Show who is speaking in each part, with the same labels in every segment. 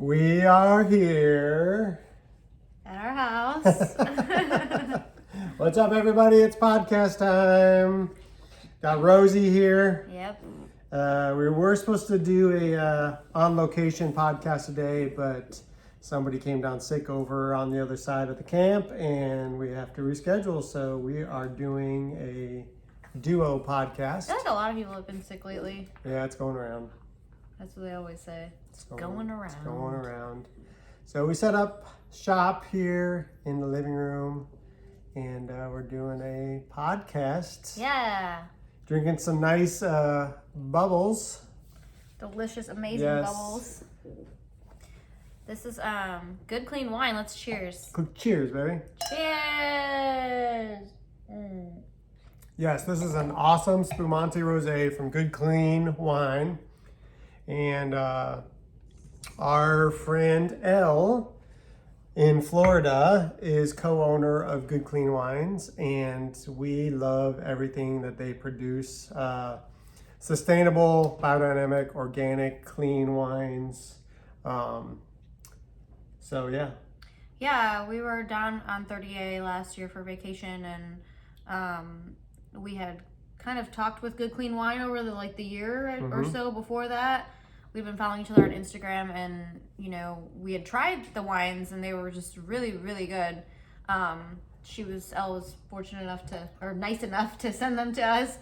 Speaker 1: We are here
Speaker 2: at our house.
Speaker 1: What's up, everybody? It's podcast time. Got Rosie here.
Speaker 2: Yep.
Speaker 1: We were supposed to do a on-location podcast today, but somebody came down sick over on the other side of the camp, and we have to reschedule. So we are doing a duo podcast.
Speaker 2: I feel like a lot of people have been sick lately.
Speaker 1: Yeah, it's going around.
Speaker 2: That's what they always say. It's going around.
Speaker 1: It's going around. So we set up shop here in the living room, and we're doing a podcast.
Speaker 2: Yeah.
Speaker 1: Drinking some nice bubbles.
Speaker 2: Delicious, amazing bubbles. This is good, clean wine. Let's cheers.
Speaker 1: Cheers, baby.
Speaker 2: Cheers.
Speaker 1: Yes, this is an awesome Spumante Rosé from Good Clean Wine. And our friend Elle in Florida is co-owner of Good Clean Wines, and we love everything that they produce. Sustainable, biodynamic, organic, clean wines. So yeah.
Speaker 2: Yeah, we were down on 30A last year for vacation, and we had kind of talked with Good Clean Wine over the year or so before that. We've been following each other on Instagram, and we had tried the wines, and they were just really, really good. Elle was fortunate enough nice enough to send them to us.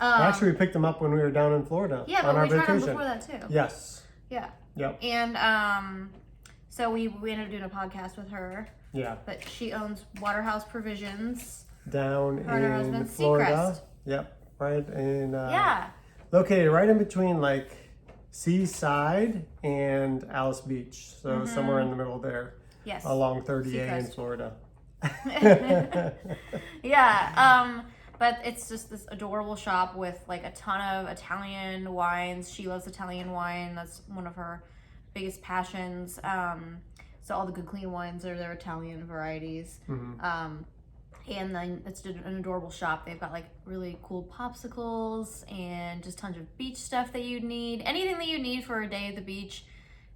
Speaker 1: Actually, we picked them up when we were down in Florida.
Speaker 2: Yeah,
Speaker 1: on
Speaker 2: but
Speaker 1: our
Speaker 2: we tried
Speaker 1: vacation.
Speaker 2: them before that too.
Speaker 1: Yes.
Speaker 2: Yeah.
Speaker 1: Yep.
Speaker 2: And so we ended up doing a podcast with her.
Speaker 1: Yeah.
Speaker 2: But she owns Waterhouse Provisions.
Speaker 1: Down
Speaker 2: her and her
Speaker 1: in
Speaker 2: husband,
Speaker 1: Florida. Yep. Right in.
Speaker 2: Yeah.
Speaker 1: Located right in between Seaside and Alice Beach, so somewhere in the middle there.
Speaker 2: Yes.
Speaker 1: Along 30A in
Speaker 2: Seacrest.
Speaker 1: Florida.
Speaker 2: Yeah. But it's just this adorable shop with a ton of Italian wines. She loves Italian wine. That's one of her biggest passions. So all the Good Clean wines are their Italian varieties. And then it's an adorable shop. They've got really cool popsicles and just tons of beach stuff that you need. Anything that you need for a day at the beach,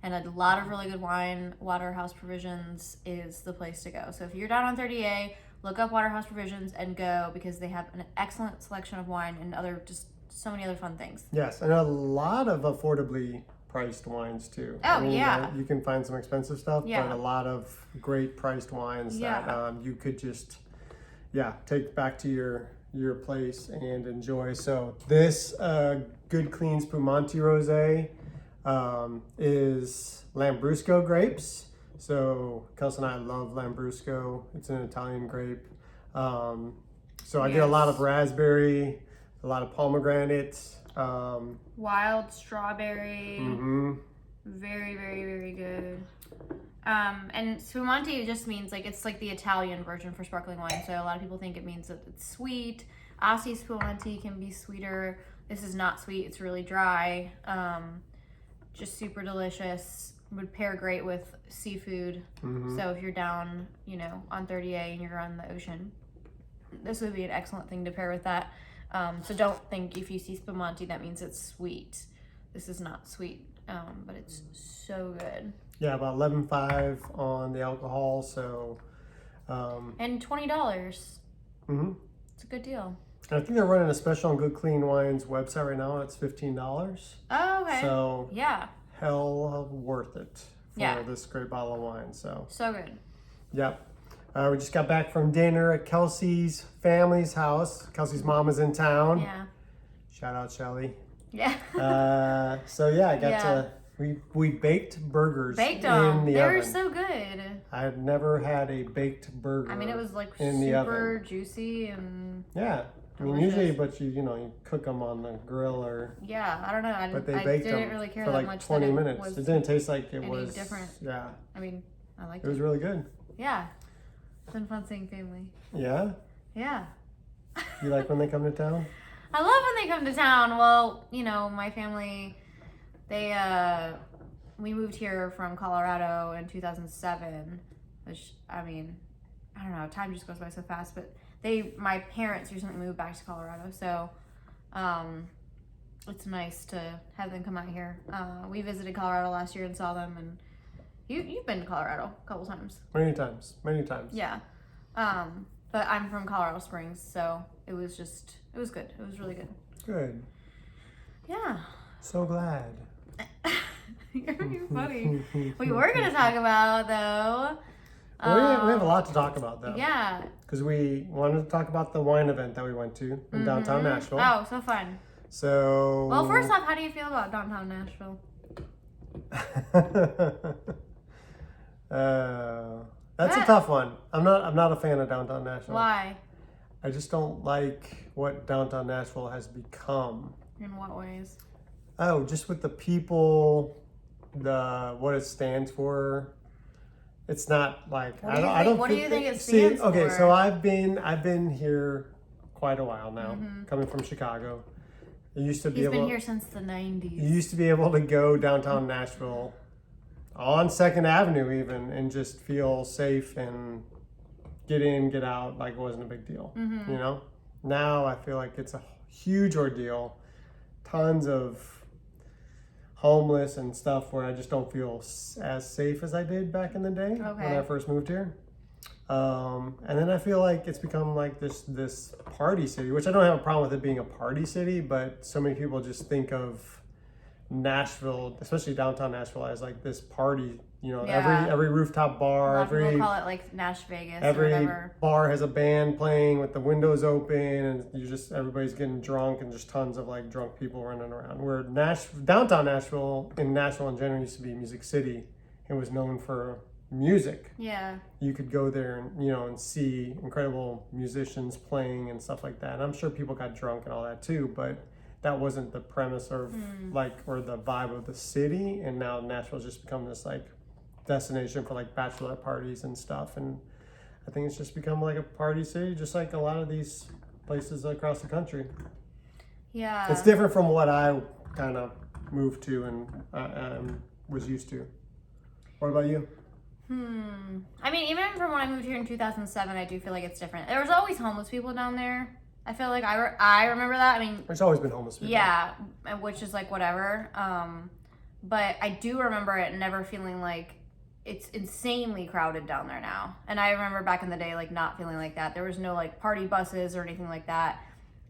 Speaker 2: and a lot of really good wine. Waterhouse Provisions is the place to go. So if you're down on 30A, look up Waterhouse Provisions and go, because they have an excellent selection of wine and just so many other fun things.
Speaker 1: Yes, and a lot of affordably priced wines too.
Speaker 2: Oh, yeah.
Speaker 1: You can find some expensive stuff,
Speaker 2: Yeah.
Speaker 1: but a lot of great priced wines that you could just take back to your place and enjoy. So this Good Clean Spumante Rosé is Lambrusco grapes. So Kelsey and I love Lambrusco. It's an Italian grape. So I get a lot of raspberry, a lot of pomegranate.
Speaker 2: Wild strawberry. Very, very, very good. And Spumante just means it's the Italian version for sparkling wine. So a lot of people think it means that it's sweet. Aussie Spumante can be sweeter. This is not sweet. It's really dry. Just super delicious. Would pair great with seafood. So if you're down, on 30A and you're on the ocean, this would be an excellent thing to pair with that. So don't think if you see Spumante that means it's sweet. This is not sweet, but it's so good.
Speaker 1: Yeah, about 11.5 on the alcohol, so.
Speaker 2: And $20. It's a good deal.
Speaker 1: And I think they're running a special on Good Clean Wines website right now. It's $15.
Speaker 2: Oh, okay.
Speaker 1: So
Speaker 2: yeah,
Speaker 1: hell worth it for this great bottle of wine. So
Speaker 2: good.
Speaker 1: Yep. We just got back from dinner at Kelsey's family's house. Kelsey's mom is in town.
Speaker 2: Yeah.
Speaker 1: Shout out Shelly.
Speaker 2: Yeah.
Speaker 1: So yeah, I got to. We baked burgers in the oven.
Speaker 2: They were so good.
Speaker 1: I had never had a baked burger.
Speaker 2: I mean, it was
Speaker 1: in the oven.
Speaker 2: super juicy and
Speaker 1: yeah. I mean, usually, but you cook them on the grill or.
Speaker 2: Yeah, I don't know. I didn't really care
Speaker 1: for
Speaker 2: that much.
Speaker 1: 20 minutes. It didn't taste like it was
Speaker 2: different.
Speaker 1: Yeah.
Speaker 2: I mean, I liked it.
Speaker 1: It was really good.
Speaker 2: Yeah, it's been fun seeing family.
Speaker 1: Yeah.
Speaker 2: Yeah.
Speaker 1: You like when they come to town?
Speaker 2: I love when they come to town. Well, my family, we moved here from Colorado in 2007, which, I mean, I don't know, time just goes by so fast, but my parents recently moved back to Colorado, so it's nice to have them come out here. We visited Colorado last year and saw them, and You've been to Colorado a couple times.
Speaker 1: Many times.
Speaker 2: Yeah. But I'm from Colorado Springs, so it was good. It was really good.
Speaker 1: Good.
Speaker 2: Yeah.
Speaker 1: So glad.
Speaker 2: You're funny. We were going to talk about, though.
Speaker 1: We have a lot to talk about, though.
Speaker 2: Yeah.
Speaker 1: Because we wanted to talk about the wine event that we went to in downtown Nashville.
Speaker 2: Oh, so fun.
Speaker 1: So.
Speaker 2: Well, first off, how do you feel about downtown Nashville?
Speaker 1: That's a tough one. I'm not a fan of downtown Nashville.
Speaker 2: Why?
Speaker 1: I just don't like what downtown Nashville has become.
Speaker 2: In what ways?
Speaker 1: Oh, just with the people, what it stands for. It's not like
Speaker 2: What do you think it stands for?
Speaker 1: Okay, so I've been here quite a while now, coming from Chicago. He's been
Speaker 2: here since the 90s.
Speaker 1: You used to be able to go downtown Nashville on 2nd Avenue even and just feel safe and get in, get out like it wasn't a big deal. You know? Now I feel like it's a huge ordeal. Tons of homeless and stuff where I just don't feel as safe as I did back in the day when I first moved here. And then I feel like it's become like this party city, which I don't have a problem with it being a party city, but so many people just think of Nashville, especially downtown Nashville, as like this party, you know, every rooftop bar,
Speaker 2: people call it like Nash Vegas or
Speaker 1: every
Speaker 2: whatever.
Speaker 1: Bar has a band playing with the windows open, and everybody's getting drunk, and just tons of like drunk people running around. Where downtown Nashville in general used to be Music City. It was known for music.
Speaker 2: Yeah.
Speaker 1: You could go there and see incredible musicians playing and stuff like that. And I'm sure people got drunk and all that too, but that wasn't the premise or or the vibe of the city. And now Nashville's just become this like destination for like bachelorette parties and stuff. And I think it's just become like a party city, just like a lot of these places across the country.
Speaker 2: Yeah.
Speaker 1: It's different from what I kind of moved to and was used to. What about you?
Speaker 2: I mean, even from when I moved here in 2007, I do feel like it's different. There was always homeless people down there. I feel like I remember that. I mean,
Speaker 1: there's always been homeless people.
Speaker 2: Yeah, which is like whatever. But I do remember it never feeling like it's insanely crowded down there now. And I remember back in the day, like not feeling like that. There was no like party buses or anything like that.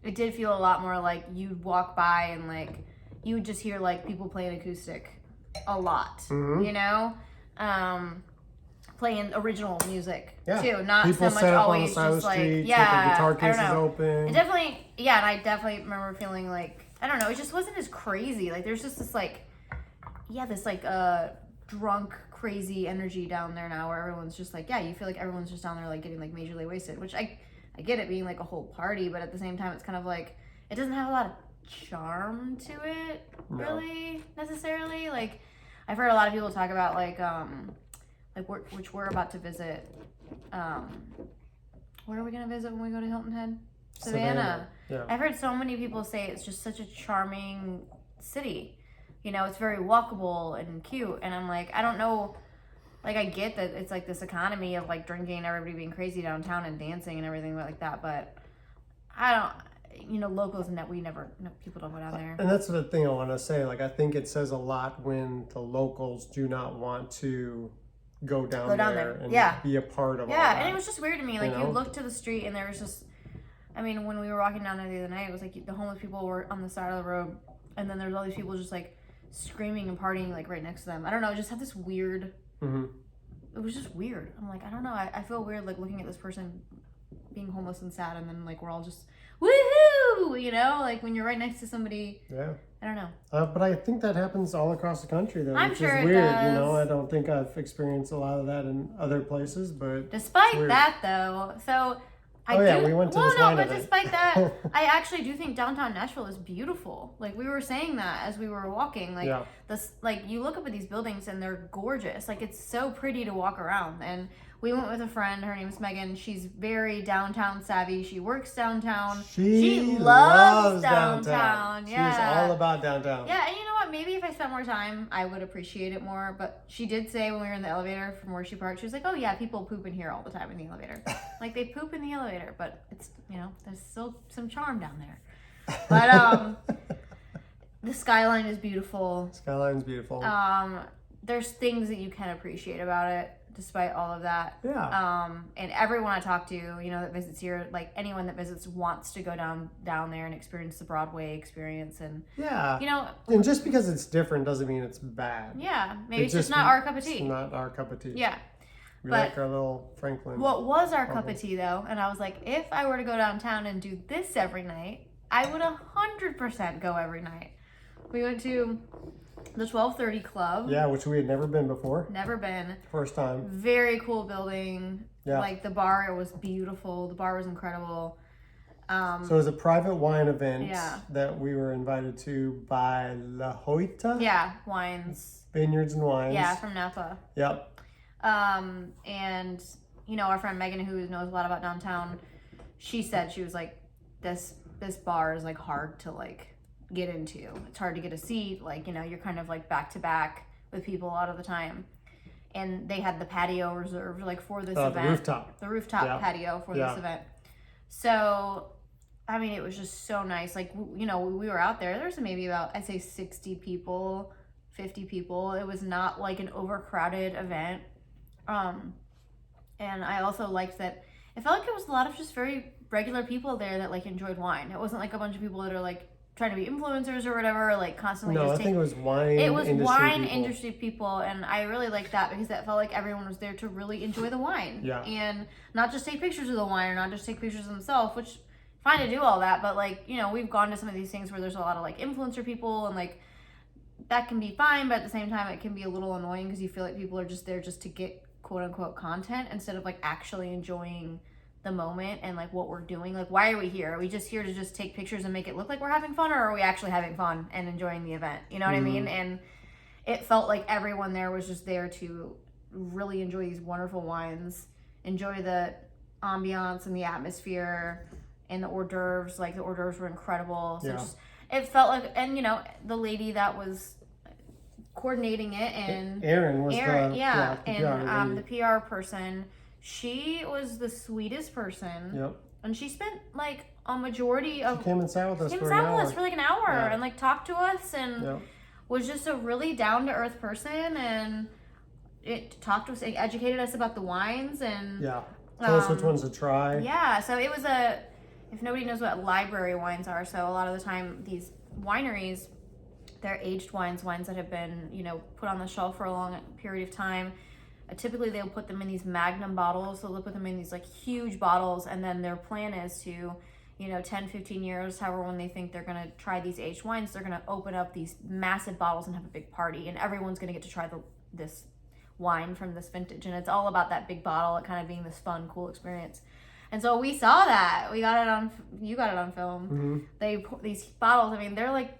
Speaker 2: It did feel a lot more like you'd walk by and like you would just hear like people playing acoustic a lot, you know? Playing original music too, not
Speaker 1: people
Speaker 2: so much
Speaker 1: set up
Speaker 2: always
Speaker 1: on the
Speaker 2: just
Speaker 1: side
Speaker 2: like
Speaker 1: of the street, with the guitar cases open.
Speaker 2: It definitely, and I definitely remember feeling like I don't know, it just wasn't as crazy. Like there's just this like, this like drunk crazy energy down there now, where everyone's just like, you feel like everyone's just down there like getting like majorly wasted. Which I get it being like a whole party, but at the same time, it's kind of like it doesn't have a lot of charm to it, really necessarily. Like I've heard a lot of people talk about which we're about to visit. Where are we gonna visit when we go to Hilton Head? Savannah. Yeah. I've heard so many people say it's just such a charming city. You know, it's very walkable and cute. And I'm like, I don't know. Like, I get that it's like this economy of like drinking and everybody being crazy downtown and dancing and everything like that. But I don't, locals and that people don't go down there.
Speaker 1: And that's the thing I want to say. Like, I think it says a lot when the locals do not want to go down there and be a part of all that.
Speaker 2: And it was just weird to me. Like, you looked to the street and there was just, I mean, when we were walking down there the other night, it was like the homeless people were on the side of the road, and then there's all these people just like screaming and partying like right next to them. I don't know, it just had this weird, it was just weird. I'm like, I don't know, I feel weird like looking at this person being homeless and sad, and then like we're all just woohoo, like when you're right next to somebody. Yeah. I don't know.
Speaker 1: But I think that happens all across the country, though.
Speaker 2: I'm sure
Speaker 1: is
Speaker 2: it
Speaker 1: weird,
Speaker 2: does.
Speaker 1: I don't think I've experienced a lot of that in other places, but
Speaker 2: despite that, though, so we went to this wine event. Despite that, I actually do think downtown Nashville is beautiful. Like we were saying that as we were walking, like you look up at these buildings and they're gorgeous. Like it's so pretty to walk around. And we went with a friend. Her name's Megan. She's very downtown savvy. She works downtown. She loves downtown. Yeah.
Speaker 1: She's all about downtown.
Speaker 2: Yeah, and you know what? Maybe if I spent more time, I would appreciate it more. But she did say when we were in the elevator from where she parked, she was like, "Oh yeah, people poop in here all the time in the elevator. Like they poop in the elevator, but it's there's still some charm down there." But the skyline is beautiful.
Speaker 1: Skyline's beautiful.
Speaker 2: there's things that you can appreciate about it despite all of that.
Speaker 1: Yeah.
Speaker 2: And everyone I talk to, you know, that visits here, like anyone that visits wants to go down there and experience the Broadway experience. And
Speaker 1: Yeah.
Speaker 2: you know,
Speaker 1: And just because it's different doesn't mean it's bad.
Speaker 2: yeah, maybe it's just not our cup of tea.
Speaker 1: It's not our cup of tea.
Speaker 2: Yeah.
Speaker 1: We
Speaker 2: But
Speaker 1: like our little Franklin.
Speaker 2: what was our cup of tea though, and I was like, if I were to go downtown and do this every night, I would 100% go every night. We went to the 1230 Club.
Speaker 1: Yeah, which we had never been before.
Speaker 2: Never been.
Speaker 1: First time.
Speaker 2: Very cool building.
Speaker 1: Yeah.
Speaker 2: Like the bar, it was beautiful. The bar was incredible.
Speaker 1: So it was a private wine event
Speaker 2: Yeah.
Speaker 1: that we were invited to by Lajota
Speaker 2: Wines.
Speaker 1: Vineyards and Wines.
Speaker 2: Yeah, from Napa.
Speaker 1: Yep.
Speaker 2: And you know, our friend Megan, who knows a lot about downtown, she said, she was like, this bar is like hard to like get into. It's hard to get a seat. Like, you know, you're kind of like back to back with people a lot of the time. And they had the patio reserved like for this event. The rooftop patio for this event. So, I mean, it was just so nice. Like, you know, we were out there. There's maybe about, I'd say 60 people, 50 people. It was not like an overcrowded event. And I also liked that it felt like it was a lot of just very regular people there that like enjoyed wine. It wasn't like a bunch of people that are like trying to be influencers or whatever, like constantly
Speaker 1: I think it was wine. It was
Speaker 2: wine industry people, and I really liked that because that felt like everyone was there to really enjoy the wine.
Speaker 1: Yeah.
Speaker 2: And not just take pictures of the wine or not just take pictures of themselves, which fine to do all that, but like, you know, we've gone to some of these things where there's a lot of like influencer people and like that can be fine, but at the same time it can be a little annoying because you feel like people are just there just to get quote unquote content instead of like actually enjoying the moment and like what we're doing. Like, why are we here? Are we just here to just take pictures and make it look like we're having fun, or are we actually having fun and enjoying the event? You know what I mean? And it felt like everyone there was just there to really enjoy these wonderful wines, enjoy the ambiance and the atmosphere and the hors d'oeuvres. Like the hors d'oeuvres were incredible. So just, it felt like, and you know, the lady that was coordinating it and
Speaker 1: Erin was
Speaker 2: the PR person. She was the sweetest person.
Speaker 1: Yep.
Speaker 2: And she spent like a majority of...
Speaker 1: She came and sat with us for
Speaker 2: like an hour and like talked to us and was just a really down-to-earth person, and it talked to us, it educated us about the wines and...
Speaker 1: Yeah. Tell us which ones to try.
Speaker 2: Yeah, so it was if nobody knows what library wines are, so a lot of the time these wineries, they're aged wines that have been, you know, put on the shelf for a long period of time. Typically they'll put them in these magnum bottles, so they'll put them in these like huge bottles, and then their plan is to, you know, 10, 15 years, however, when they think they're going to try these aged wines, they're going to open up these massive bottles and have a big party, and everyone's going to get to try this wine from this vintage, and it's all about that big bottle, it kind of being this fun, cool experience. And so we saw that. You got it on film. Mm-hmm. These bottles, I mean, they're like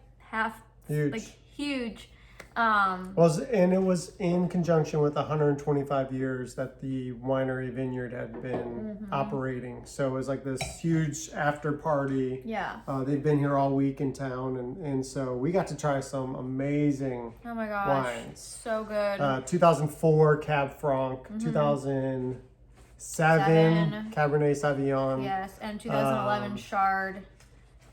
Speaker 2: huge.
Speaker 1: And it was in conjunction with 125 years that the winery vineyard had been operating. So it was like this huge after party.
Speaker 2: Yeah.
Speaker 1: They've been here all week in town, and so we got to try some amazing wines.
Speaker 2: So good.
Speaker 1: 2004 Cab Franc, 2007 Cabernet Sauvignon.
Speaker 2: Yes, and 2011 Chard,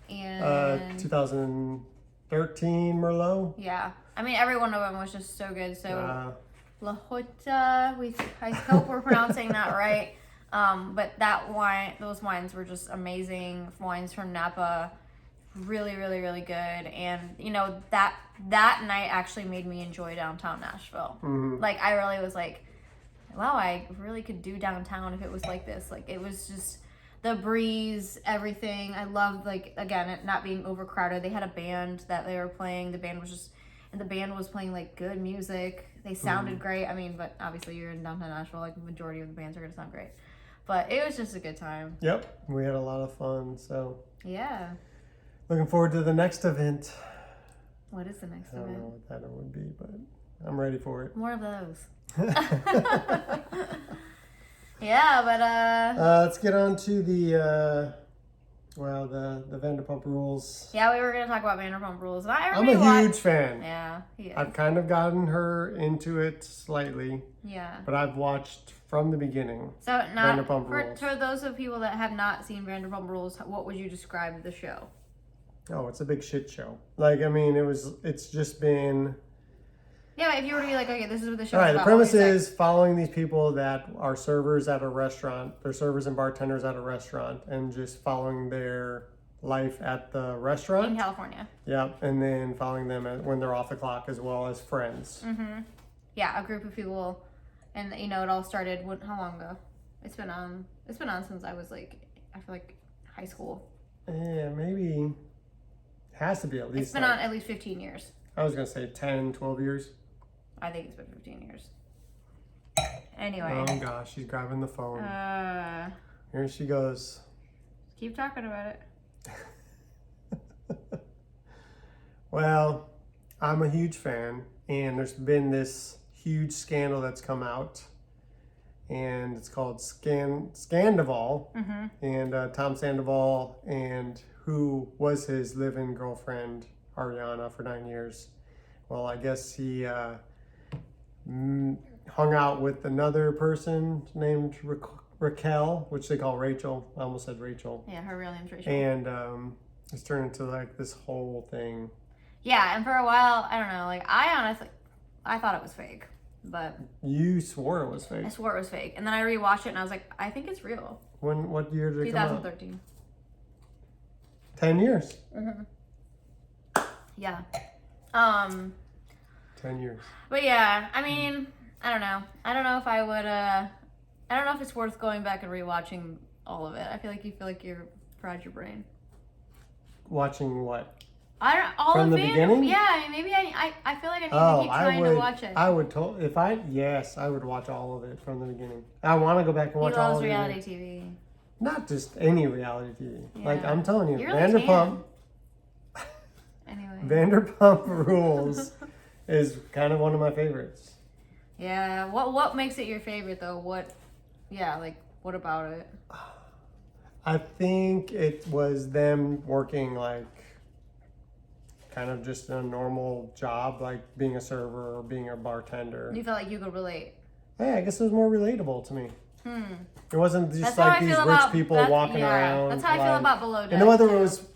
Speaker 2: and
Speaker 1: 2013 Merlot.
Speaker 2: Yeah. I mean, every one of them was just so good. So, Lajota, I hope we're pronouncing that right. But those wines were just amazing. Wines from Napa, really, really, really good. And, you know, that night actually made me enjoy downtown Nashville. Mm-hmm. Like, I really was like, wow, I really could do downtown if it was like this. Like, it was just the breeze, everything. I loved, like, again, it not being overcrowded. They had a band that they were playing. The band was playing like good music. They sounded great. I mean, but obviously you're in downtown Nashville, like the majority of the bands are gonna sound great. But it was just a good time.
Speaker 1: Yep, we had a lot of fun. So
Speaker 2: yeah,
Speaker 1: looking forward to the next event.
Speaker 2: What is the next event?
Speaker 1: I don't know what that would be, but I'm ready for it.
Speaker 2: More of those. Yeah, but
Speaker 1: let's get on to the Vanderpump Rules.
Speaker 2: Yeah, we were going to talk about Vanderpump Rules.
Speaker 1: I'm a huge fan.
Speaker 2: Yeah, he is.
Speaker 1: I've kind of gotten her into it slightly.
Speaker 2: Yeah.
Speaker 1: But I've watched from the beginning.
Speaker 2: So
Speaker 1: Vanderpump Rules.
Speaker 2: For those of people that have not seen Vanderpump Rules, what would you describe the show?
Speaker 1: Oh, it's a big shit show. Like, I mean, it's just been
Speaker 2: Yeah, but if you were to be like, okay, this is what the show
Speaker 1: All
Speaker 2: is
Speaker 1: right,
Speaker 2: about.
Speaker 1: the premise
Speaker 2: what would you
Speaker 1: is following these people that are servers at a restaurant. They're servers and bartenders at a restaurant, and just following their life at the
Speaker 2: say?
Speaker 1: restaurant.
Speaker 2: In California.
Speaker 1: Yeah, and then following them when they're off the clock, as well as friends.
Speaker 2: Yeah, a group of people, and it all started. How long ago? It's been on since I was like, I feel like high school.
Speaker 1: Yeah, maybe. Has to be at least.
Speaker 2: It's been on at least 15 years.
Speaker 1: I was gonna say 10, 12 years.
Speaker 2: I think it's been 15 years. Anyway.
Speaker 1: Oh gosh, she's grabbing the phone.
Speaker 2: Uh,
Speaker 1: Here she goes.
Speaker 2: keep talking about it.
Speaker 1: Well, I'm a huge fan, and there's been this huge scandal that's come out, and it's called Scandival. And Tom Sandoval, and who was his live-in girlfriend Ariana for 9 years. Well, I guess he hung out with another person named Raquel, which they call Rachel. I almost said Rachel.
Speaker 2: Yeah, her real name's Rachel.
Speaker 1: And it's turned into like this whole thing.
Speaker 2: Yeah, and for a while, I don't know, like I thought it was fake, but
Speaker 1: You swore it was
Speaker 2: I
Speaker 1: fake.
Speaker 2: swore it was fake. And then I rewatched it and I was like, I think it's real.
Speaker 1: What year did it come out?
Speaker 2: 2013.
Speaker 1: 10 years.
Speaker 2: Yeah.
Speaker 1: 10 years.
Speaker 2: But yeah, I mean, I don't know. I don't know if I would I don't know if it's worth going back and rewatching all of it. I feel like you're fried your brain.
Speaker 1: Watching what?
Speaker 2: I don't all
Speaker 1: From
Speaker 2: of
Speaker 1: the
Speaker 2: it.
Speaker 1: beginning?
Speaker 2: Yeah, I mean, maybe I feel like I need to keep trying to watch it.
Speaker 1: I would yes, I would watch all of it from the beginning. I want to go back and
Speaker 2: He
Speaker 1: watch all
Speaker 2: loves
Speaker 1: of it.
Speaker 2: reality TV.
Speaker 1: Not just any reality TV. Like
Speaker 2: Yeah.
Speaker 1: I'm telling you,
Speaker 2: You really
Speaker 1: Vanderpump.
Speaker 2: Anyway.
Speaker 1: Vanderpump Rules is kind of one of my favorites.
Speaker 2: Yeah. What makes it your favorite though? What about it?
Speaker 1: I think it was them working like kind of just a normal job, like being a server or being a bartender.
Speaker 2: You felt like you could relate.
Speaker 1: Yeah, I guess it was more relatable to me. It wasn't just
Speaker 2: That's how
Speaker 1: like
Speaker 2: I
Speaker 1: these
Speaker 2: feel
Speaker 1: rich
Speaker 2: about-
Speaker 1: people
Speaker 2: that's-
Speaker 1: walking
Speaker 2: yeah,
Speaker 1: around.
Speaker 2: that's how I feel about Below Deck,
Speaker 1: And whether
Speaker 2: too.
Speaker 1: it was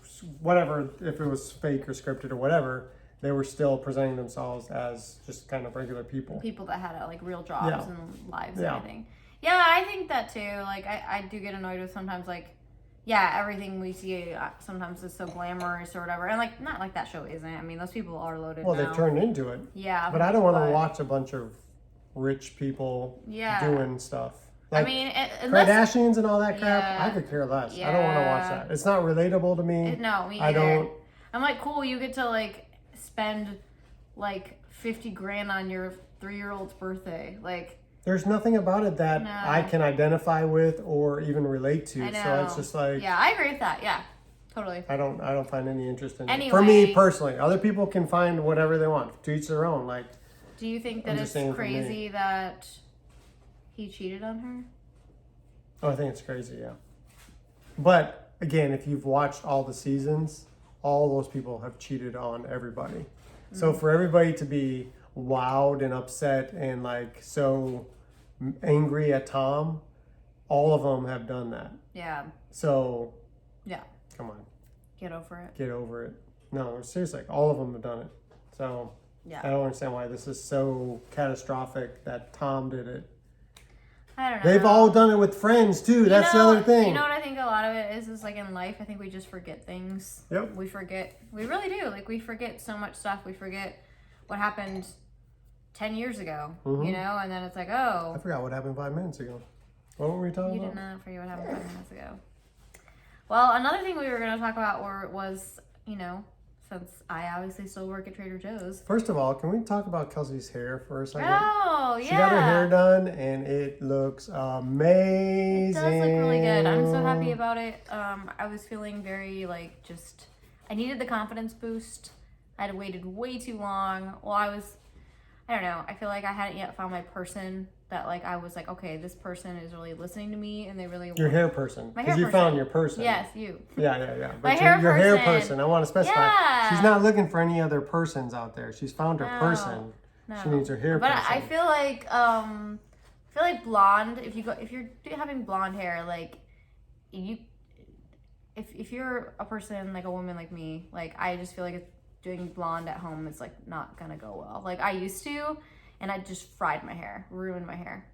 Speaker 1: whatever, if it was fake or scripted or whatever, they were still presenting themselves as just kind of regular people.
Speaker 2: People that had like real jobs
Speaker 1: Yeah.
Speaker 2: and lives
Speaker 1: Yeah.
Speaker 2: and everything. Yeah, I think that too. Like I do get annoyed with sometimes like, yeah, everything we see sometimes is so glamorous or whatever. And like, not like that show isn't. I mean, those people are loaded
Speaker 1: Well,
Speaker 2: now.
Speaker 1: they've turned into it.
Speaker 2: Yeah.
Speaker 1: But I don't want to watch a bunch of rich people
Speaker 2: Yeah.
Speaker 1: doing stuff. Like
Speaker 2: I mean, unless,
Speaker 1: Kardashians and all that crap,
Speaker 2: Yeah.
Speaker 1: I could care less. I don't want to watch
Speaker 2: Yeah.
Speaker 1: that. It's not relatable to me.
Speaker 2: no, me
Speaker 1: I
Speaker 2: either.
Speaker 1: don't.
Speaker 2: I'm like, cool, you get to like spend like 50 grand on your 3-year-old's birthday. Like,
Speaker 1: There's nothing about it that
Speaker 2: No.
Speaker 1: I can identify with or even relate to.
Speaker 2: I know.
Speaker 1: So it's just like
Speaker 2: yeah, I agree with that. Yeah, totally.
Speaker 1: I don't find any interest in it.
Speaker 2: Anyway.
Speaker 1: For me personally, other people can find whatever they want. To each their own. Like
Speaker 2: Do you think
Speaker 1: I'm
Speaker 2: that
Speaker 1: just
Speaker 2: it's
Speaker 1: saying for me.
Speaker 2: crazy that he cheated on her?
Speaker 1: I think it's crazy, yeah. But again, if you've watched all the seasons, all those people have cheated on everybody. So for everybody to be wowed and upset and like so angry at Tom, all of them have done that.
Speaker 2: Yeah.
Speaker 1: So
Speaker 2: Yeah.
Speaker 1: come on,
Speaker 2: Get over it.
Speaker 1: get over it. No, seriously, all of them have done it. So
Speaker 2: Yeah.
Speaker 1: I don't understand why this is so catastrophic that Tom did it.
Speaker 2: I don't know.
Speaker 1: They've all done it with friends too. That's the other thing.
Speaker 2: You know what I think a lot of it is like in life, I think we just forget things.
Speaker 1: Yep.
Speaker 2: We forget. We really do. Like we forget so much stuff. We forget what happened 10 years ago, you know? And then it's like,
Speaker 1: I
Speaker 2: oh,
Speaker 1: forgot what happened 5 minutes ago. What were we talking
Speaker 2: you
Speaker 1: about?
Speaker 2: did not forget what happened 5 minutes ago. Well, another thing we were going to talk about was, since I obviously still work at Trader Joe's.
Speaker 1: First of all, can we talk about Kelsey's hair for a second?
Speaker 2: Oh, yeah.
Speaker 1: She got her hair done and it looks amazing.
Speaker 2: It does look really good. I'm so happy about it. I was feeling very I needed the confidence boost. I had waited way too long. Well, I don't know. I feel like I hadn't yet found my person that I was like, okay, this person is really listening to me and they really
Speaker 1: Your hair person.
Speaker 2: My
Speaker 1: Because
Speaker 2: hair
Speaker 1: you found
Speaker 2: person.
Speaker 1: your person.
Speaker 2: Yes, you.
Speaker 1: Yeah. But
Speaker 2: My
Speaker 1: your
Speaker 2: hair
Speaker 1: hair
Speaker 2: person.
Speaker 1: person. I want to specify.
Speaker 2: Yeah.
Speaker 1: She's not looking for any other persons out there. She's found her person.
Speaker 2: No.
Speaker 1: She needs her hair
Speaker 2: But
Speaker 1: person.
Speaker 2: I feel like blonde, if you're having blonde hair, if you're a person like a woman like me, I just feel like doing blonde at home is like not gonna go well. Like I used to, and I just fried my hair, ruined my hair.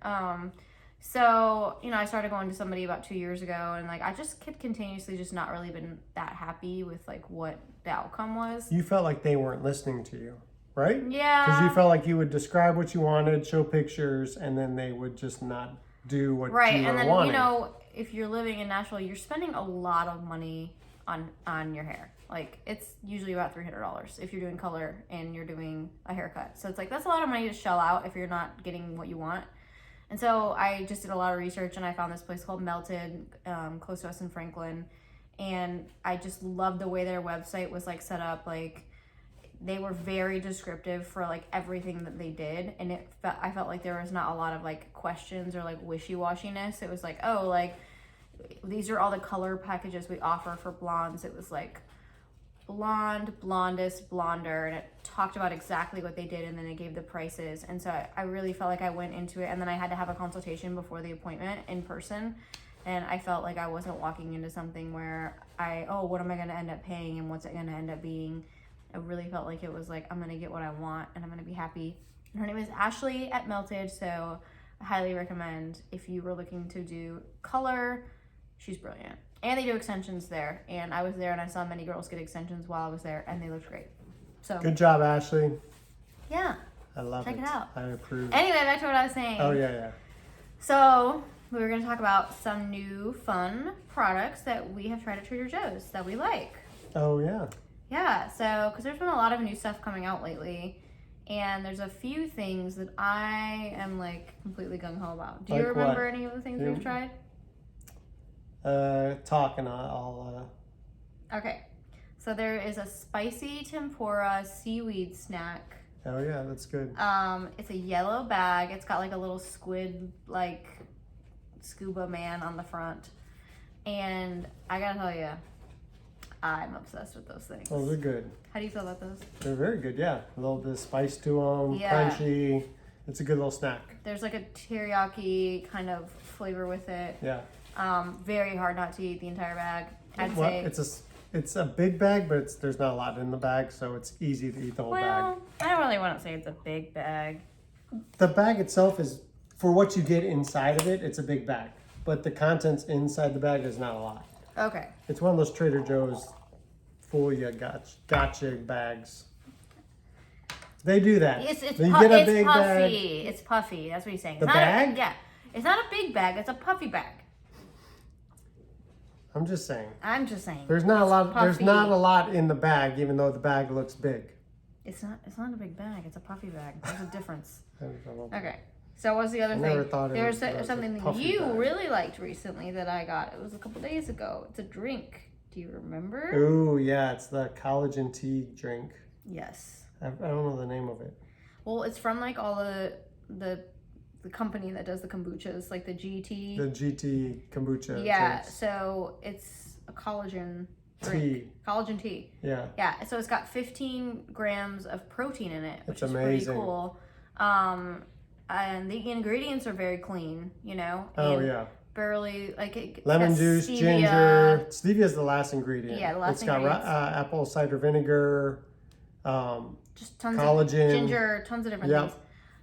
Speaker 2: So, you know, I started going to somebody about 2 years ago, and like I just kept continuously just not really been that happy with like what the outcome was.
Speaker 1: You felt like they weren't listening to you, right?
Speaker 2: Yeah.
Speaker 1: Because you felt like you would describe what you wanted, show pictures, and then they would just not do what
Speaker 2: Right,
Speaker 1: you were
Speaker 2: and then
Speaker 1: wanting.
Speaker 2: you know, if you're living in Nashville, you're spending a lot of money on your hair. Like it's usually about $300 if you're doing color and you're doing a haircut. So it's like that's a lot of money to shell out if you're not getting what you want. And so I just did a lot of research, and I found this place called Melted, close to us in Franklin. And I just loved the way their website was like set up. Like they were very descriptive for like everything that they did, and I felt like there was not a lot of like questions or like wishy-washiness. It was like, oh, like these are all the color packages we offer for blondes. It was like blonde, blondest, blonder, and it talked about exactly what they did, and then it gave the prices. And so I really felt like I went into it, and then I had to have a consultation before the appointment in person, and I felt like I wasn't walking into something where what am I going to end up paying, and what's it going to end up being. I really felt like it was like I'm going to get what I want, and I'm going to be happy. And her name is Ashley at Melted, so I highly recommend if you were looking to do color. She's brilliant. And they do extensions there. And I was there, and I saw many girls get extensions while I was there, and they looked great. So
Speaker 1: Good job, Ashley.
Speaker 2: yeah.
Speaker 1: I love it.
Speaker 2: Check it out.
Speaker 1: I approve.
Speaker 2: Anyway, back to what I was saying.
Speaker 1: Oh, yeah.
Speaker 2: So we were going to talk about some new fun products that we have tried at Trader Joe's that we like.
Speaker 1: Oh, yeah.
Speaker 2: Yeah, so because there's been a lot of new stuff coming out lately, and there's a few things that I am like completely gung-ho about. Do you
Speaker 1: Like
Speaker 2: remember
Speaker 1: what?
Speaker 2: any of the things we've tried?
Speaker 1: Talk and I'll
Speaker 2: Okay, so there is a spicy tempura seaweed snack.
Speaker 1: Oh yeah, that's good.
Speaker 2: It's a yellow bag. It's got like a little squid like scuba man on the front, and I gotta tell you, I'm obsessed with those things.
Speaker 1: Oh, they're good.
Speaker 2: How do you feel about those?
Speaker 1: They're very good. Yeah, a little bit of spice to them,
Speaker 2: Yeah.
Speaker 1: crunchy. It's a good little snack.
Speaker 2: There's like a teriyaki kind of flavor with it.
Speaker 1: Yeah.
Speaker 2: Very hard not to eat the entire bag. I'd
Speaker 1: Well,
Speaker 2: say.
Speaker 1: it's a big bag, but there's not a lot in the bag, so it's easy to eat the whole bag.
Speaker 2: Well, I don't really want to say it's a big bag.
Speaker 1: The bag itself is, for what you get inside of it, it's a big bag. But the contents inside the bag is not a lot.
Speaker 2: Okay.
Speaker 1: It's one of those Trader Joe's fool you gotcha bags. They do that.
Speaker 2: It's
Speaker 1: You
Speaker 2: puffy.
Speaker 1: get a big bag.
Speaker 2: It's puffy. That's what he's saying.
Speaker 1: The
Speaker 2: It's not
Speaker 1: bag?
Speaker 2: Yeah. It's not a big bag. It's a puffy bag.
Speaker 1: I'm just saying.
Speaker 2: I'm just saying.
Speaker 1: There's not a lot. There's
Speaker 2: puffy.
Speaker 1: not a lot in the bag, even though the bag looks big.
Speaker 2: It's not a big bag. It's a puffy bag. There's a difference.
Speaker 1: I don't know.
Speaker 2: Okay. So what's the other
Speaker 1: I
Speaker 2: thing?
Speaker 1: never thought it
Speaker 2: There's
Speaker 1: was a
Speaker 2: something that
Speaker 1: puffy
Speaker 2: you
Speaker 1: bag.
Speaker 2: really liked recently that I got. It was a couple days ago. It's a drink. Do you remember?
Speaker 1: Ooh, yeah, it's the collagen tea drink.
Speaker 2: Yes.
Speaker 1: I don't know the name of it.
Speaker 2: Well, it's from like all the company that does the kombuchas, like the GT.
Speaker 1: The GT kombucha.
Speaker 2: Yeah.
Speaker 1: drinks.
Speaker 2: So it's a collagen
Speaker 1: Tea.
Speaker 2: drink. Collagen tea.
Speaker 1: Yeah.
Speaker 2: Yeah. So it's got 15 grams of protein in it, which
Speaker 1: It's
Speaker 2: is
Speaker 1: amazing.
Speaker 2: pretty cool. And the ingredients are very clean. You know.
Speaker 1: Oh
Speaker 2: and
Speaker 1: yeah.
Speaker 2: Barely like it.
Speaker 1: Lemon
Speaker 2: got
Speaker 1: juice,
Speaker 2: stevia.
Speaker 1: ginger. Stevia is the last ingredient.
Speaker 2: Yeah, the last
Speaker 1: It's got
Speaker 2: ingredients.
Speaker 1: apple cider vinegar.
Speaker 2: Just tons
Speaker 1: collagen.
Speaker 2: of ginger, tons of different
Speaker 1: Yep.
Speaker 2: things.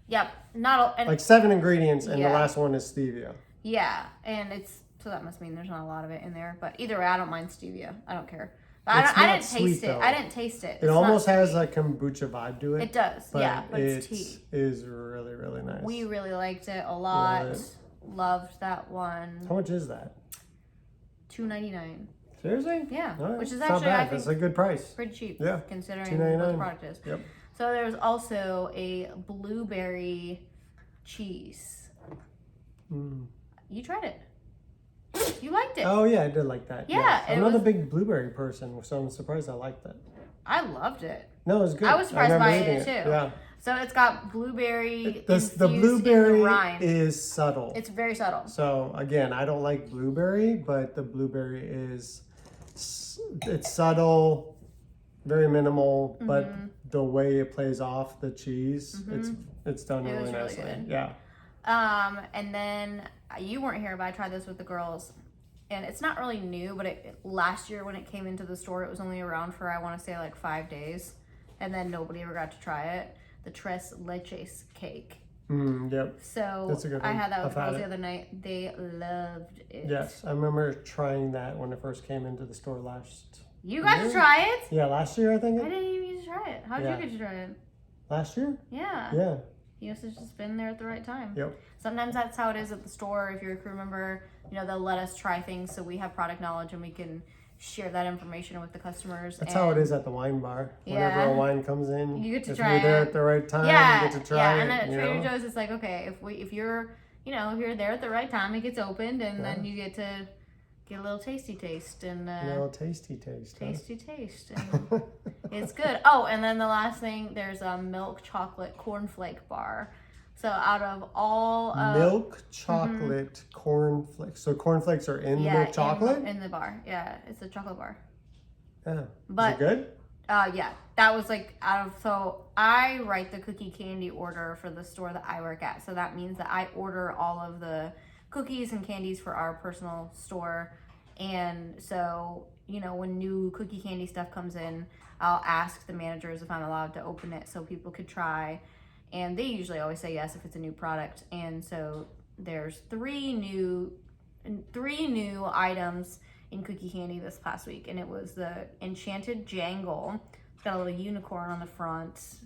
Speaker 2: Yep. Not all. And
Speaker 1: Like 7 ingredients, and
Speaker 2: Yeah.
Speaker 1: the last one is stevia.
Speaker 2: yeah, and so that must mean there's not a lot of it in there. But either way, I don't mind stevia. I don't care. But
Speaker 1: It's
Speaker 2: I
Speaker 1: not
Speaker 2: didn't
Speaker 1: sweet,
Speaker 2: taste it.
Speaker 1: though.
Speaker 2: I didn't taste it.
Speaker 1: It almost has a kombucha vibe to it.
Speaker 2: It does.
Speaker 1: But
Speaker 2: Yeah, but it's
Speaker 1: it
Speaker 2: tea.
Speaker 1: is really, really nice.
Speaker 2: We really liked it a lot.
Speaker 1: Love it.
Speaker 2: Loved that one.
Speaker 1: How much is that?
Speaker 2: $2.99.
Speaker 1: Seriously?
Speaker 2: Yeah,
Speaker 1: All right.
Speaker 2: which is
Speaker 1: It's
Speaker 2: actually
Speaker 1: not
Speaker 2: I
Speaker 1: bad.
Speaker 2: think
Speaker 1: That's a good price.
Speaker 2: pretty cheap.
Speaker 1: Yeah.
Speaker 2: Considering what the
Speaker 1: $2.99.
Speaker 2: product is.
Speaker 1: Yep.
Speaker 2: So there's also a blueberry cheese.
Speaker 1: Mm.
Speaker 2: You tried it. You liked it.
Speaker 1: Oh yeah, I did like that.
Speaker 2: Yeah,
Speaker 1: yes.
Speaker 2: it
Speaker 1: I'm not
Speaker 2: was-
Speaker 1: a big blueberry person, so I'm surprised I liked that.
Speaker 2: I loved it.
Speaker 1: No, it was good.
Speaker 2: I was surprised
Speaker 1: remember
Speaker 2: by
Speaker 1: eating
Speaker 2: it too.
Speaker 1: Yeah.
Speaker 2: So it's got blueberry
Speaker 1: The
Speaker 2: infused in
Speaker 1: blueberry
Speaker 2: the rind.
Speaker 1: is subtle.
Speaker 2: It's very subtle.
Speaker 1: So again, I don't like blueberry, but the blueberry is it's subtle, very minimal, but the way it plays off the cheese, it's done
Speaker 2: It
Speaker 1: really
Speaker 2: was really
Speaker 1: nicely.
Speaker 2: good.
Speaker 1: Yeah.
Speaker 2: And then you weren't here, but I tried this with the girls, and it's not really new. But last year when it came into the store, it was only around for I want to say like 5 days. and then nobody ever got to try it. The tres leches cake.
Speaker 1: Yep.
Speaker 2: So
Speaker 1: That's a good
Speaker 2: I
Speaker 1: one.
Speaker 2: had that with
Speaker 1: I've had
Speaker 2: girls the
Speaker 1: it.
Speaker 2: other night. They loved it.
Speaker 1: Yes, I remember trying that when it first came into the store last
Speaker 2: You got
Speaker 1: year.
Speaker 2: to try it?
Speaker 1: Yeah, last year I think.
Speaker 2: I didn't even get to try it. How did
Speaker 1: Yeah.
Speaker 2: you get to try it?
Speaker 1: Last year?
Speaker 2: Yeah.
Speaker 1: Yeah.
Speaker 2: You must have just been there at the right time.
Speaker 1: Yep.
Speaker 2: Sometimes that's how it is at the store. If you're a crew member, you know, they'll let us try things so we have product knowledge and we can share that information with the customers.
Speaker 1: That's how it is at the wine bar. Whenever
Speaker 2: Yeah.
Speaker 1: a wine comes in,
Speaker 2: You get to
Speaker 1: if
Speaker 2: try
Speaker 1: you're there
Speaker 2: it.
Speaker 1: at the right time,
Speaker 2: Yeah,
Speaker 1: you get to try
Speaker 2: yeah.
Speaker 1: it.
Speaker 2: And at
Speaker 1: you
Speaker 2: Trader
Speaker 1: know?
Speaker 2: Joe's, it's like, okay, if you're, you know, if you're there at the right time, it gets opened, and then you get to get a little tasty taste and
Speaker 1: A little tasty taste.
Speaker 2: tasty taste. And it's good. Oh, and then the last thing, there's a milk chocolate cornflake bar. So out of all
Speaker 1: Milk chocolate cornflakes. So cornflakes are in the chocolate?
Speaker 2: in the bar. Yeah, it's a chocolate bar.
Speaker 1: Yeah.
Speaker 2: But
Speaker 1: is it good?
Speaker 2: Yeah, that was like so I write the cookie candy order for the store that I work at. So that means that I order all of the cookies and candies for our personal store. And so, you know, when new cookie candy stuff comes in, I'll ask the managers if I'm allowed to open it so people could try. And they usually always say yes if it's a new product. And so there's three new items in cookie candy this past week, and it was the Enchanted Jangle. It's got a little unicorn on the front.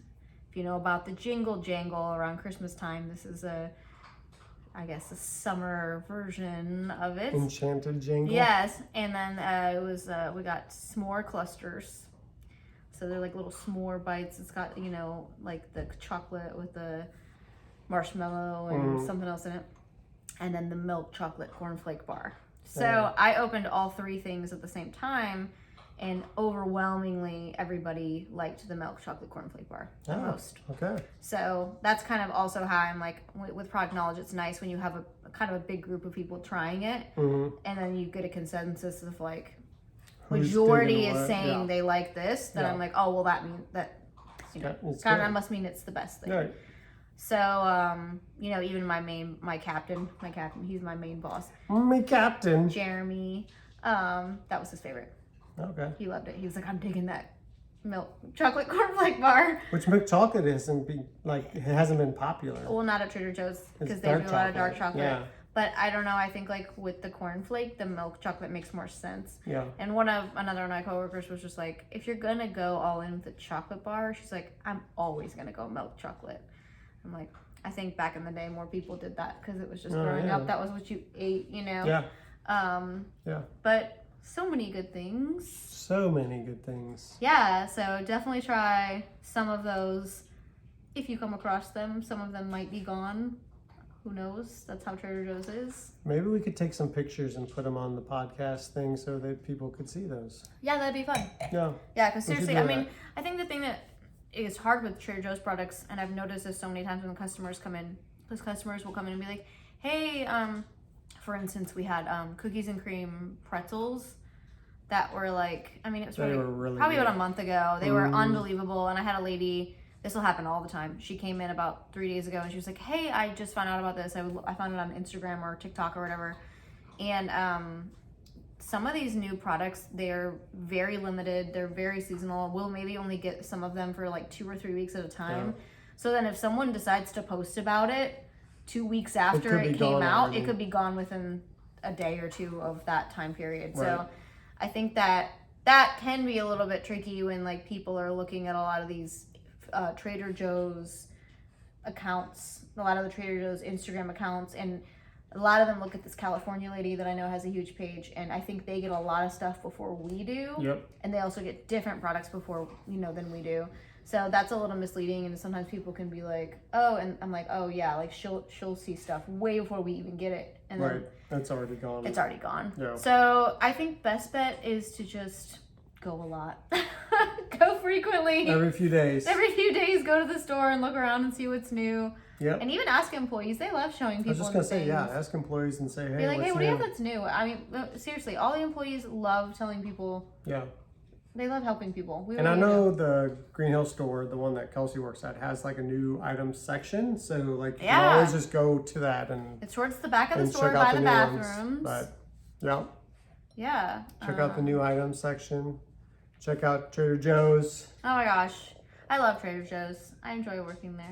Speaker 2: If you know about the Jingle Jangle around Christmas time, this is I guess a summer version of it.
Speaker 1: Enchanted Jangle?
Speaker 2: Yes, and then it was we got s'more clusters. So they're like little s'more bites. It's got, you know, like the chocolate with the marshmallow and something else in it. And then the milk chocolate cornflake bar. So I opened all three things at the same time, and overwhelmingly everybody liked the milk chocolate cornflake bar the most.
Speaker 1: Okay.
Speaker 2: So that's kind of also how I'm like, with product knowledge, it's nice when you have a kind of a big group of people trying it, and then you get a consensus of like, majority is saying they like this, then I'm like, oh, well, that means that, you know, kind of must mean it's the best thing.
Speaker 1: Right.
Speaker 2: So, you know, even my captain, he's my main boss.
Speaker 1: My captain.
Speaker 2: Jeremy, that was his favorite.
Speaker 1: Okay.
Speaker 2: He loved it. He was like, I'm digging that milk chocolate cornflake bar.
Speaker 1: Which milk chocolate hasn't been popular.
Speaker 2: Well, not at Trader Joe's because they
Speaker 1: dark
Speaker 2: do a lot of dark
Speaker 1: chocolate.
Speaker 2: chocolate.
Speaker 1: Yeah.
Speaker 2: But I don't know. I think like with the cornflake, the milk chocolate makes more sense.
Speaker 1: Yeah.
Speaker 2: And another one of my coworkers was just like, if you're gonna go all in with the chocolate bar, she's like, I'm always gonna go milk chocolate. I'm like, I think back in the day, more people did that because it was just growing up. That was what you ate, you know.
Speaker 1: Yeah. Yeah.
Speaker 2: But so many good things.
Speaker 1: So many good things.
Speaker 2: Yeah. So definitely try some of those if you come across them. Some of them might be gone. Who knows? That's how Trader Joe's is.
Speaker 1: Maybe we could take some pictures and put them on the podcast thing so that people could see those.
Speaker 2: Yeah, that'd be fun.
Speaker 1: Yeah.
Speaker 2: Yeah, because seriously, I mean,
Speaker 1: that.
Speaker 2: I think the thing that is hard with Trader Joe's products, and I've noticed this so many times when customers come in, those customers will come in and be like, hey, for instance, we had cookies and cream pretzels that were like, I mean, it was probably about a month ago. They were unbelievable, and I had a lady. This will happen all the time. She came in about 3 days ago and she was like, hey, I just found out about this. I found it on Instagram or TikTok or whatever. And some of these new products, they're very limited. They're very seasonal. We'll maybe only get some of them for like 2 or 3 weeks at a time. Yeah. So then if someone decides to post about it 2 weeks after it came out, it could be gone within a day or two of that time period. Right. So I think that can be a little bit tricky when like people are looking at a lot of these Trader Joe's accounts, a lot of the Trader Joe's Instagram accounts, and a lot of them look at this California lady that I know has a huge page, and I think they get a lot of stuff before we do. Yep. And they also get different products before, you know, than we do. So that's a little misleading, and sometimes people can be like, oh, and I'm like, oh yeah, like she'll see stuff way before we even get it. And
Speaker 1: right. It's already gone.
Speaker 2: It's already gone.
Speaker 1: Yeah.
Speaker 2: So I think best bet is to just go a lot. Go frequently.
Speaker 1: Every few days,
Speaker 2: go to the store and look around and see what's new.
Speaker 1: Yep.
Speaker 2: And even ask employees. They love showing people. I was just
Speaker 1: gonna say, yeah, ask employees and say, hey,
Speaker 2: be like,
Speaker 1: what's
Speaker 2: hey, what
Speaker 1: new?
Speaker 2: do you have that's new? I mean, seriously, all the employees love telling people.
Speaker 1: Yeah.
Speaker 2: They love helping people.
Speaker 1: And I know the Green Hill store, the one that Kelsey works at, has like a new items section. So like you can always just go to that and
Speaker 2: it's towards the back of the store by the bathrooms.
Speaker 1: But yeah.
Speaker 2: Yeah.
Speaker 1: Check out the new items section. Check out Trader Joe's.
Speaker 2: Oh my gosh. I love Trader Joe's. I enjoy working there.